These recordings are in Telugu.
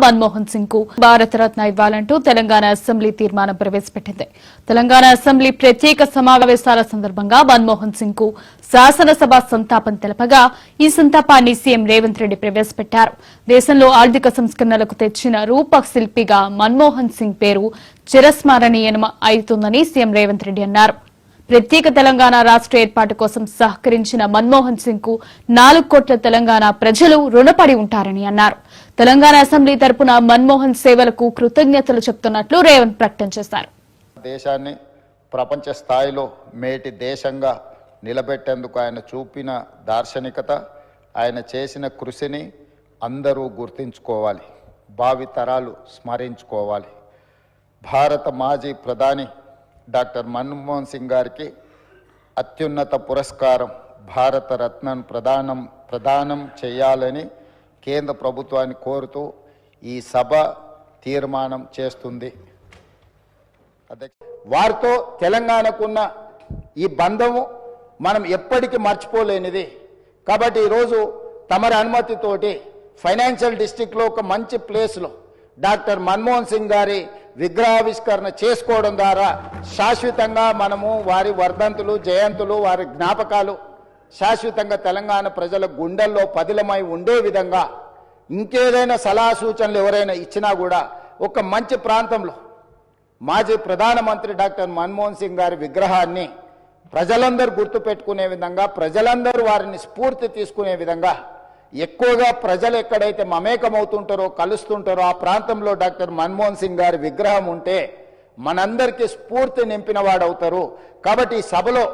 మన్మోహన్ సింగ్ కు భారతరత్న ఇవ్వాలంటూ తెలంగాణ అసెంబ్లీ తీర్మానం ప్రవేశపెట్టింది. తెలంగాణ అసెంబ్లీ ప్రత్యేక సమావేశాల సందర్భంగా మన్మోహన్ సింగ్ కు శాసనసభ సంతాపం తెలపగా ఈ సంతాపాన్ని సీఎం రేవంత్ రెడ్డి ప్రవేశపెట్టారు. దేశంలో ఆర్థిక సంస్కరణలకు తెచ్చిన రూప శిల్పిగా మన్మోహన్ సింగ్ పేరు చిరస్మరణీయం అవుతుందని సీఎం రేవంత్ రెడ్డి అన్నారు. ప్రత్యేక తెలంగాణ రాష్ట్ర ఏర్పాటు కోసం సహకరించిన మన్మోహన్ సింగ్ కు 4 కోట్ల తెలంగాణ ప్రజలు రుణపడి ఉంటారని అన్నారు. తెలంగాణ అసెంబ్లీ తరపున మన్మోహన్ సేవలకు కృతజ్ఞతలు చెబుతున్నట్లు రేవంత్ ప్రకటన చేశారు. దేశాన్ని ప్రపంచ స్థాయిలో మేటి దేశంగా నిలబెట్టేందుకు ఆయన చూపిన దార్శనికత, ఆయన చేసిన కృషిని అందరూ గుర్తించుకోవాలి, భావితరాలు స్మరించుకోవాలి. భారత మాజీ ప్రధాని డాక్టర్ మన్మోహన్ సింగ్ గారికి అత్యున్నత పురస్కారం భారత రత్నను ప్రదానం చేయాలని కేంద్ర ప్రభుత్వాన్ని కోరుతూ ఈ సభ తీర్మానం చేస్తుంది. వారితో తెలంగాణకున్న ఈ బంధము మనం ఎప్పటికీ మర్చిపోలేనిది. కాబట్టి ఈరోజు తమరి అనుమతితోటి ఫైనాన్షియల్ డిస్ట్రిక్ట్లో ఒక మంచి ప్లేస్లో డాక్టర్ మన్మోహన్ సింగ్ గారి విగ్రహావిష్కరణ చేసుకోవడం ద్వారా శాశ్వతంగా మనము వారి వర్ధంతులు, జయంతులు, వారి జ్ఞాపకాలు శాశ్వతంగా తెలంగాణ ప్రజల గుండెల్లో పదిలమై ఉండే విధంగా ఇంకేదైనా సలహా సూచనలు ఎవరైనా ఇచ్చినా కూడా ఒక మంచి ప్రాంతంలో మాజీ ప్రధానమంత్రి డాక్టర్ మన్మోహన్ సింగ్ గారి విగ్రహాన్ని ప్రజలందరూ గుర్తుపెట్టుకునే విధంగా, ప్రజలందరూ వారిని స్ఫూర్తి తీసుకునే విధంగా ఎక్కువగా ప్రజలు ఎక్కడైతే మమేకమవుతుంటారో, కలుస్తుంటారో ఆ ప్రాంతంలో డాక్టర్ మన్మోహన్ సింగ్ గారి విగ్రహం ఉంటే మనందరికీ స్ఫూర్తి నింపిన వాడవుతారు. కాబట్టి ఈ సభలో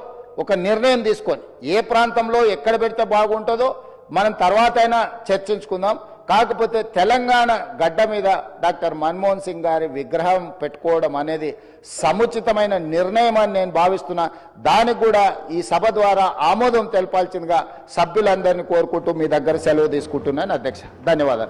ఒక నిర్ణయం తీసుకొని ఏ ప్రాంతంలో ఎక్కడ పెడితే బాగుంటుందో మనం తర్వాత అయినా చర్చించుకుందాం. కాకపోతే తెలంగాణ గడ్డ మీద డాక్టర్ మన్మోహన్ సింగ్ గారి విగ్రహం పెట్టుకోవడం అనేది సముచితమైన నిర్ణయం అని నేను భావిస్తున్నా. దానికి కూడా ఈ సభ ద్వారా ఆమోదం తెలపాల్సిందిగా సభ్యులందరినీ కోరుకుంటూ మీ దగ్గర సెలవు తీసుకుంటున్నాను అధ్యక్ష. ధన్యవాదాలు.